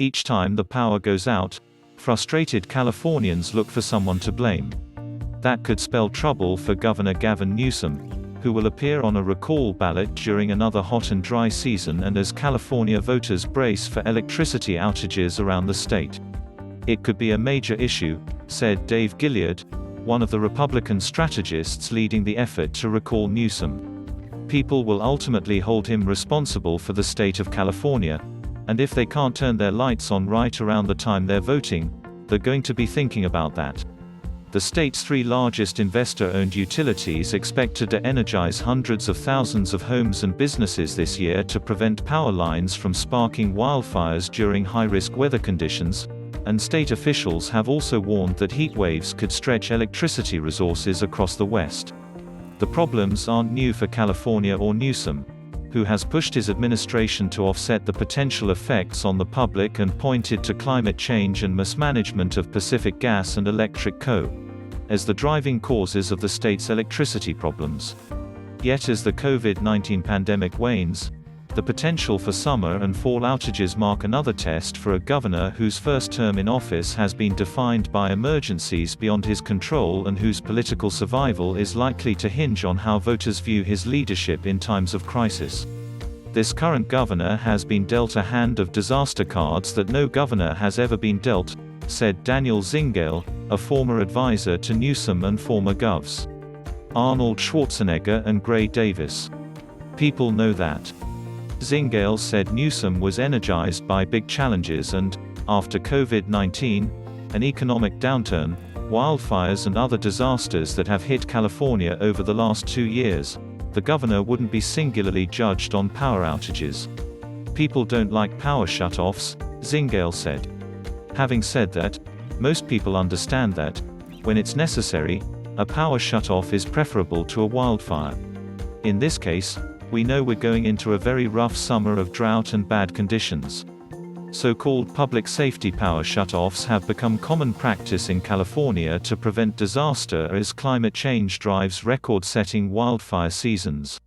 Each time the power goes out, frustrated Californians look for someone to blame. That could spell trouble for Governor Gavin Newsom, who will appear on a recall ballot during another hot and dry season and as California voters brace for electricity outages around the state. It could be a major issue, said Dave Gilliard, one of the Republican strategists leading the effort to recall Newsom. People will ultimately hold him responsible for the state of California, and if they can't turn their lights on right around the time they're voting, they're going to be thinking about that. The state's three largest investor-owned utilities expect to de-energize hundreds of thousands of homes and businesses this year to prevent power lines from sparking wildfires during high-risk weather conditions, and state officials have also warned that heat waves could stretch electricity resources across the West. The problems aren't new for California or Newsom, who has pushed his administration to offset the potential effects on the public and pointed to climate change and mismanagement of Pacific Gas and Electric Co. as the driving causes of the state's electricity problems. Yet as the COVID-19 pandemic wanes, the potential for summer and fall outages mark another test for a governor whose first term in office has been defined by emergencies beyond his control and whose political survival is likely to hinge on how voters view his leadership in times of crisis. This current governor has been dealt a hand of disaster cards that no governor has ever been dealt, said Daniel Zingale, a former advisor to Newsom and former Govs. Arnold Schwarzenegger and Gray Davis. People know that. Zingale said Newsom was energized by big challenges and, after COVID-19, an economic downturn, wildfires and other disasters that have hit California over the last 2 years, the governor wouldn't be singularly judged on power outages. People don't like power shutoffs, Zingale said. Having said that, most people understand that, when it's necessary, a power shutoff is preferable to a wildfire. In this case, we know we're going into a very rough summer of drought and bad conditions. So-called public safety power shutoffs have become common practice in California to prevent disaster as climate change drives record-setting wildfire seasons.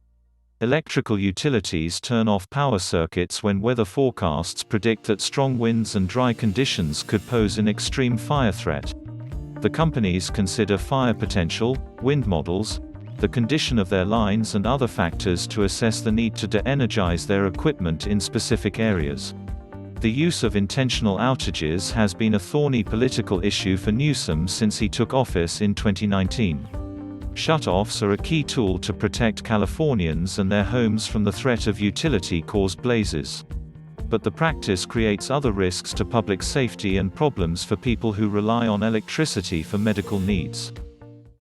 Electrical utilities turn off power circuits when weather forecasts predict that strong winds and dry conditions could pose an extreme fire threat. The companies consider fire potential, wind models, the condition of their lines and other factors to assess the need to de-energize their equipment in specific areas. The use of intentional outages has been a thorny political issue for Newsom since he took office in 2019. Shutoffs are a key tool to protect Californians and their homes from the threat of utility-caused blazes. But the practice creates other risks to public safety and problems for people who rely on electricity for medical needs.